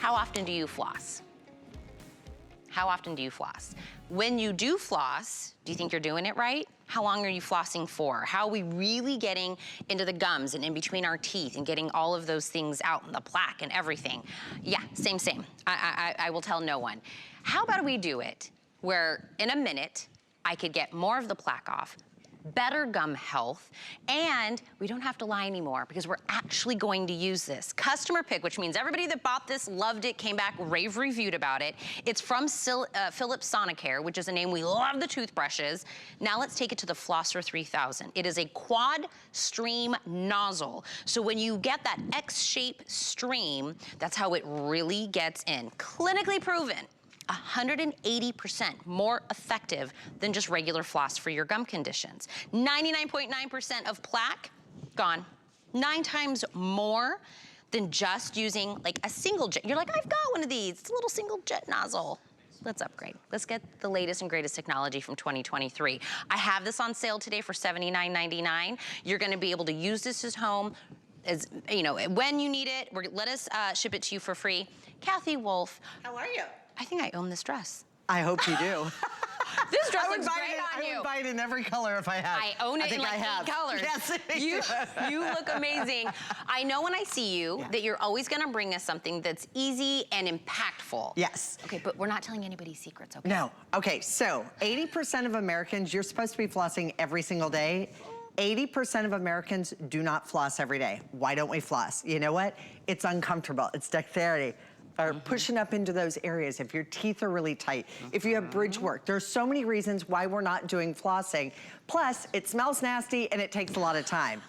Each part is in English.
how often do you floss? How often do you floss? When you do floss, do you think you're doing it right? How long are you flossing for? How are we really getting into the gums and in between our teeth and getting all of those things out and the plaque and everything? Yeah, same. I will tell no one. How about we do it where in a minute, I could get more of the plaque off, better gum health, and we don't have to lie anymore because we're actually going to use this. Customer pick, which means everybody that bought this loved it, came back, rave reviewed about it. It's from Philips Sonicare, which is a name we love the toothbrushes. Now let's take it to the Flosser 3000. It is a quad stream nozzle. So when you get that X-shaped stream, that's how it really gets in. Clinically proven. 180% more effective than just regular floss for your gum conditions. 99.9% of plaque gone. 9 times more than just using like a single jet. You're like, I've got one of these. It's a little single jet nozzle. Let's upgrade. Let's get the latest and greatest technology from 2023. I have this on sale today for $79.99. You're gonna be able to use this at home, as you know, when you need it. Let us ship it to you for free. Kathy Wolf. How are you? I think I own this dress. I hope you do. This dress looks great on you. I would buy it in every color if I had. I own it in like 8 colors. Yes, you look amazing. I know when I see you that you're always gonna bring us something that's easy and impactful. Yes. Okay, but we're not telling anybody secrets, okay? No. Okay, so 80% of Americans, you're supposed to be flossing every single day. 80% of Americans do not floss every day. Why don't we floss? You know what? It's uncomfortable. It's dexterity. Or pushing up into those areas, if your teeth are really tight, if you have bridge work. There's so many reasons why we're not doing flossing. Plus, it smells nasty and it takes a lot of time.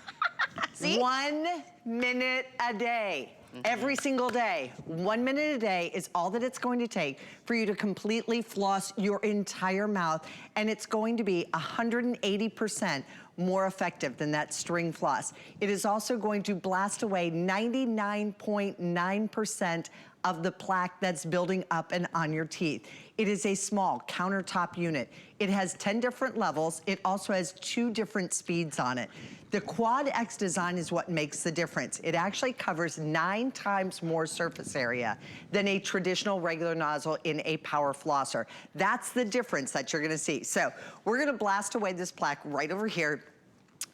See? 1 minute a day. Every single day. 1 minute a day is all that it's going to take for you to completely floss your entire mouth, and it's going to be 180% more effective than that string floss. It is also going to blast away 99.9% of the plaque that's building up and on your teeth. It is a small countertop unit. It has 10 different levels. It also has 2 different speeds on it. The Quad X design is what makes the difference. It actually covers 9 times more surface area than a traditional regular nozzle in a Power Flosser. That's the difference that you're gonna see. So we're gonna blast away this plaque right over here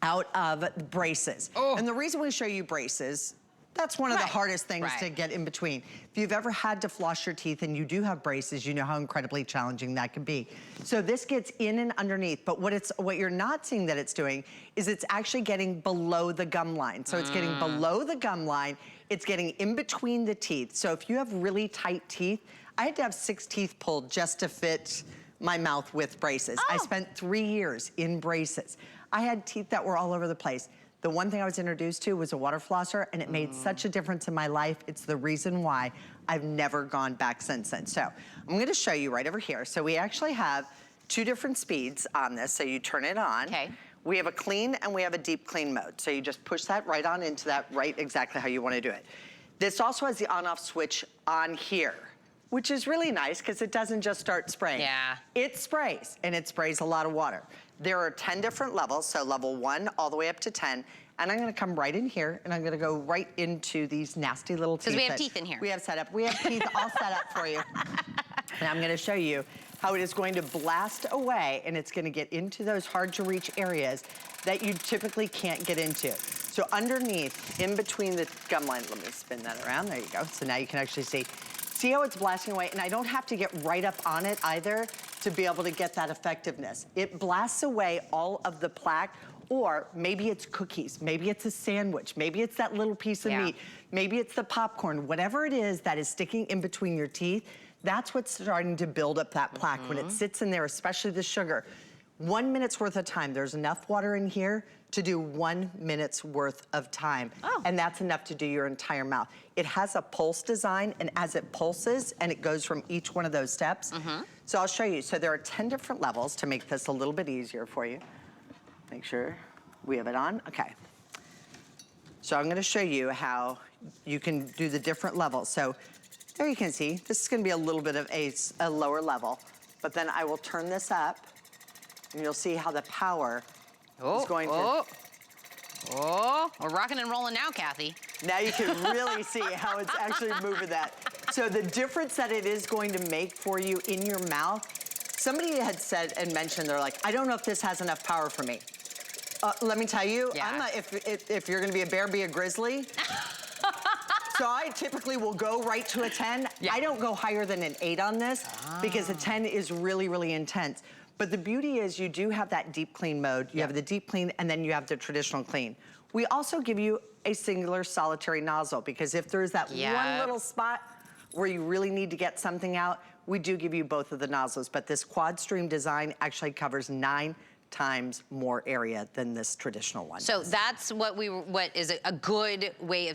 out of braces. Oh. And the reason we show you braces, that's one of the hardest things to get in between. If you've ever had to floss your teeth and you do have braces, you know how incredibly challenging that can be. So this gets in and underneath, but what you're not seeing that it's doing is it's actually getting below the gum line. So it's getting below the gum line, it's getting in between the teeth. So if you have really tight teeth, I had to have 6 teeth pulled just to fit my mouth with braces. I spent 3 years in braces. I had teeth that were all over the place. The one thing I was introduced to was a water flosser, and it made such a difference in my life. It's the reason why I've never gone back since then. So I'm gonna show you right over here. So we actually have 2 different speeds on this, so you turn it on. Okay. We have a clean and we have a deep clean mode. So you just push that right on into that right exactly how you wanna do it. This also has the on-off switch on here, which is really nice because it doesn't just start spraying. Yeah. It sprays, and it sprays a lot of water. There are 10 different levels, so level 1 all the way up to 10. And I'm gonna come right in here, and I'm gonna go right into these nasty little teeth. Because we have teeth in here. We have set up. We have teeth all set up for you. And I'm gonna show you how it is going to blast away, and it's gonna get into those hard to reach areas that you typically can't get into. So underneath, in between the gum line, let me spin that around, there you go. So now you can actually see how it's blasting away, and I don't have to get right up on it either to be able to get that effectiveness. It blasts away all of the plaque, or maybe it's cookies, maybe it's a sandwich, maybe it's that little piece of meat, maybe it's the popcorn, whatever it is that is sticking in between your teeth, that's what's starting to build up that plaque. When it sits in there, especially the sugar, 1 minute's worth of time. There's enough water in here to do 1 minute's worth of time. And that's enough to do your entire mouth. It has a pulse design, and as it pulses, and it goes from each one of those steps. So I'll show you. So there are 10 different levels to make this a little bit easier for you. Make sure we have it on. Okay. So I'm gonna show you how you can do the different levels. So there you can see, this is gonna be a little bit of a lower level, but then I will turn this up, and you'll see how the power is going to... Oh, we're rocking and rolling now, Kathy. Now you can really see how it's actually moving that. So the difference that it is going to make for you in your mouth, somebody had said and mentioned, they're like, I don't know if this has enough power for me. Let me tell you, Yeah. if you're gonna be a bear, be a grizzly. So I typically will go right to a 10. Yeah. I don't go higher than an 8 on this because a 10 is really, really intense. But the beauty is you do have that deep clean mode. You have the deep clean and then you have the traditional clean. We also give you a singular solitary nozzle because if there's that one little spot where you really need to get something out, we do give you both of the nozzles. But this quad stream design actually covers 9 times more area than this traditional one. So that's what is a good way of